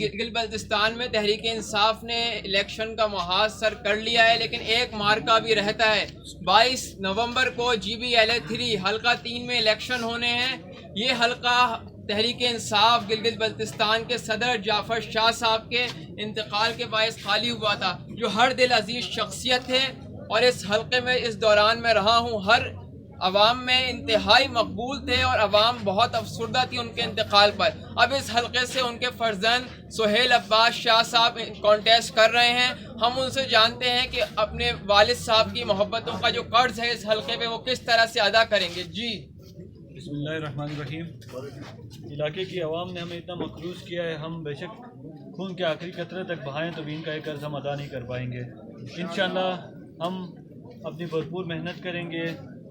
گلگت بلتستان میں تحریک انصاف نے الیکشن کا محاذ سر کر لیا ہے، لیکن ایک مارکا بھی رہتا ہے۔ 22 نومبر کو GBLA3 حلقہ 3 میں الیکشن ہونے ہیں۔ یہ حلقہ تحریک انصاف گلگت بلتستان کے صدر جعفر شاہ صاحب کے انتقال کے باعث خالی ہوا تھا، جو ہر دل عزیز شخصیت ہے، اور اس حلقے میں اس دوران میں رہا ہوں، ہر عوام میں انتہائی مقبول تھے اور عوام بہت افسردہ تھی ان کے انتقال پر۔ اب اس حلقے سے ان کے فرزند سہیل عباس شاہ صاحب کانٹیسٹ کر رہے ہیں۔ ہم ان سے جانتے ہیں کہ اپنے والد صاحب کی محبتوں کا جو قرض ہے اس حلقے پہ وہ کس طرح سے ادا کریں گے۔ جی بسم اللہ الرحمن الرحیم۔ علاقے کی عوام نے ہمیں اتنا مقروض کیا ہے، ہم بے شک خون کے آخری قطرے تک بہائیں تو بھی ان کا یہ قرض ہم ادا نہیں کر پائیں گے۔ انشاءاللہ ہم اپنی بھرپور محنت کریں گے،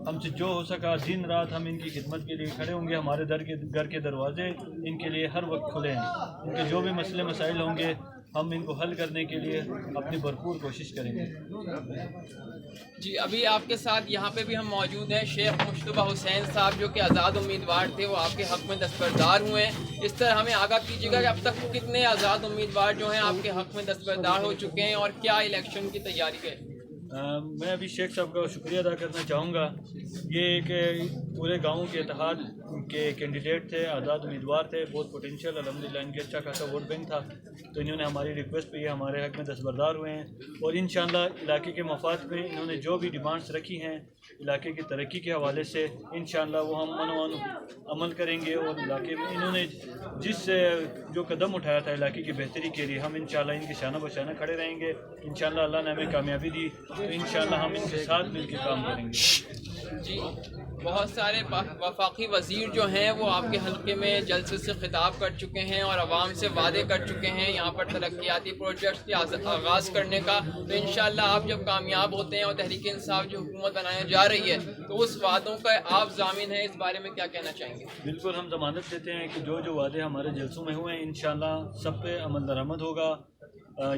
ہم سے جو ہو سکا دن رات ہم ان کی خدمت کے لیے کھڑے ہوں گے۔ ہمارے گھر کے دروازے ان کے لیے ہر وقت کھلے ہیں، ان کے جو بھی مسئلے مسائل ہوں گے ہم ان کو حل کرنے کے لیے اپنی بھرپور کوشش کریں گے۔ جی ابھی آپ کے ساتھ یہاں پہ بھی ہم موجود ہیں شیخ مشتبہ حسین صاحب، جو کہ آزاد امیدوار تھے، وہ آپ کے حق میں دستبردار ہوئے ہیں۔ اس طرح ہمیں آگاہ کیجیے گا کہ اب تک کتنے آزاد امیدوار جو ہیں آپ کے حق میں دستبردار ہو چکے ہیں اور کیا الیکشن کی تیاری ہے؟ میں ابھی شیخ صاحب کا شکریہ ادا کرنا چاہوں گا۔ یہ ایک پورے گاؤں کے اتحاد کے کینڈیڈیٹ تھے، آزاد امیدوار تھے، بہت پوٹینشیل، الحمدللہ ان کے اچھا خاصا ووٹ بینک تھا، تو انہوں نے ہماری ریکویسٹ پہ یہ ہمارے حق میں دستبردار ہوئے ہیں، اور انشاءاللہ علاقے کے مفاد میں انہوں نے جو بھی ڈیمانڈز رکھی ہیں علاقے کی ترقی کے حوالے سے انشاءاللہ وہ ہم من عمل کریں گے، اور علاقے میں انہوں نے جو قدم اٹھایا تھا علاقے کی بہتری کے لیے ہم انشاءاللہ ان کے شانہ بشانہ کھڑے رہیں گے۔ انشاءاللہ اللہ نے ہمیں کامیابی دی تو انشاءاللہ ہم ان کے ساتھ مل کے کام کریں گے۔ جی بہت سارے وفاقی وزیر جو ہیں وہ آپ کے حلقے میں جلسے سے خطاب کر چکے ہیں اور عوام سے وعدے کر چکے ہیں یہاں پر ترقیاتی پروجیکٹس کے آغاز کرنے کا، تو انشاءاللہ آپ جب کامیاب ہوتے ہیں اور تحریک انصاف جو حکومت بنانے جا رہی ہے تو اس وعدوں کا آپ ضامن ہیں، اس بارے میں کیا کہنا چاہیں گے؟ بالکل ہم ضمانت دیتے ہیں کہ جو وعدے ہمارے جلسوں میں ہوئے ہیں انشاءاللہ سب پہ عمل درآمد ہوگا۔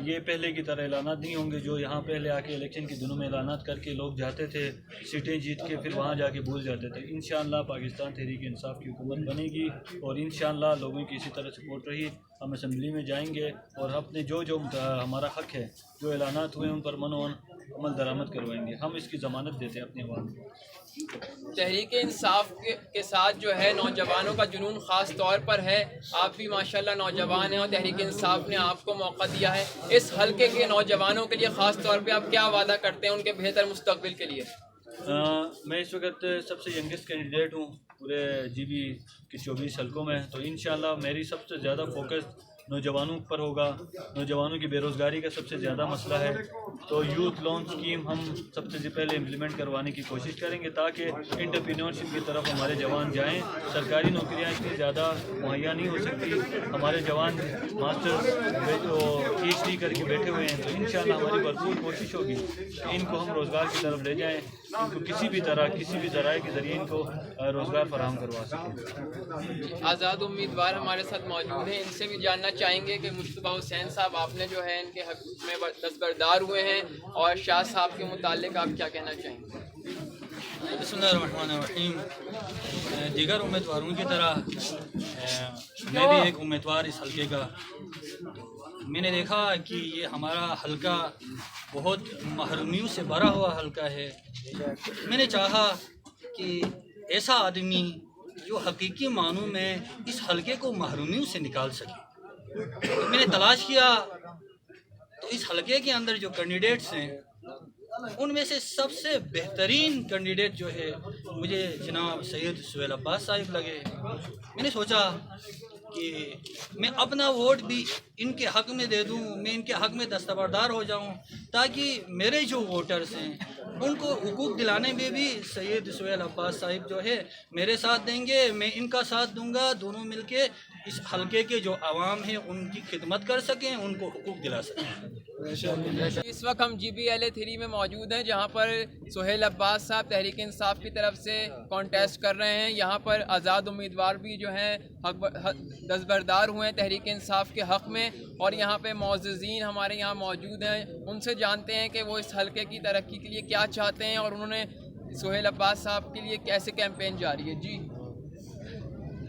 یہ پہلے کی طرح اعلانات نہیں ہوں گے جو یہاں پہلے آ کے الیکشن کے دنوں میں اعلانات کر کے لوگ جاتے تھے، سیٹیں جیت کے پھر وہاں جا کے بھول جاتے تھے۔ انشاءاللہ پاکستان تحریک انصاف کی حکومت بنے گی اور انشاءاللہ لوگوں کی اسی طرح سپورٹ رہی ہم اسمبلی میں جائیں گے اور اپنے جو ہمارا حق ہے، جو اعلانات ہوئے ان پر عمل درآمد کروائیں گے۔ ہم اس کی ضمانت دیتے ہیں اپنے عوام کو۔ تحریک انصاف کے ساتھ جو ہے نوجوانوں کا جنون خاص طور پر ہے، آپ بھی ماشاءاللہ نوجوان ہیں اور تحریک انصاف نے آپ کو موقع دیا ہے، اس حلقے کے نوجوانوں کے لیے خاص طور پہ آپ کیا وعدہ کرتے ہیں ان کے بہتر مستقبل کے لیے؟ میں اس وقت سب سے ینگسٹ کینڈیڈیٹ ہوں پورے GB کے 24 حلقوں میں، تو انشاءاللہ میری سب سے زیادہ فوکس نوجوانوں پر ہوگا۔ نوجوانوں کی بے روزگاری کا سب سے زیادہ مسئلہ ہے، تو یوتھ لون اسکیم ہم سب سے پہلے امپلیمنٹ کروانے کی کوشش کریں گے تاکہ انٹرپرینورشپ کی طرف ہمارے جوان جائیں۔ سرکاری نوکریاں اتنی زیادہ مہیا نہیں ہو سکتی، ہمارے جوان ماسٹر PhD کر کے بیٹھے ہوئے ہیں، تو انشاءاللہ ہماری بھرپور کوشش ہوگی کہ ان کو ہم روزگار کی طرف لے جائیں، ان کو کسی بھی ذرائع کے ذریعے ان کو روزگار فراہم کروا سکیں۔ آزاد امیدوار ہمارے ساتھ موجود ہیں، ان سے بھی جاننا چاہیں گے کہ مشتبہ حسین صاحب آپ نے جو ہے ان کے حق میں دستبردار ہوئے ہیں اور شاہ صاحب کے متعلق آپ کیا کہنا چاہیں گے؟ بسم اللہ الرحمن الرحیم۔ دیگر امیدواروں کی طرح میں بھی ایک امیدوار اس حلقے کا، میں نے دیکھا کہ یہ ہمارا حلقہ بہت محرومیوں سے بھرا ہوا حلقہ ہے۔ میں نے چاہا کہ ایسا آدمی جو حقیقی معنوں میں اس حلقے کو محرومیوں سے نکال سکے، میں نے تلاش کیا تو اس حلقے کے اندر جو کینڈیڈیٹس ہیں ان میں سے سب سے بہترین کینڈیڈیٹ جو ہے مجھے جناب سید سہیل عباس صاحب لگے۔ میں نے سوچا کہ میں اپنا ووٹ بھی ان کے حق میں دے دوں، میں ان کے حق میں دستبردار ہو جاؤں تاکہ میرے جو ووٹرز ہیں ان کو حقوق دلانے میں بھی سید سہیل عباس صاحب جو ہے میرے ساتھ دیں گے، میں ان کا ساتھ دوں گا، دونوں مل کے اس حلقے کے جو عوام ہیں ان کی خدمت کر سکیں، ان کو حقوق دلا سکیں۔ اس وقت ہم GBLA3 میں موجود ہیں جہاں پر سہیل عباس صاحب تحریک انصاف کی طرف سے کانٹیسٹ کر رہے ہیں۔ یہاں پر آزاد امیدوار بھی جو ہیں دستبردار ہوئے ہیں تحریک انصاف کے حق میں، اور یہاں پہ معززین ہمارے یہاں موجود ہیں، ان سے جانتے ہیں کہ وہ اس حلقے کی ترقی کے لیے کیا چاہتے ہیں اور انہوں نے سہیل عباس صاحب کے لیے کیسے کیمپین جاری ہے۔ جی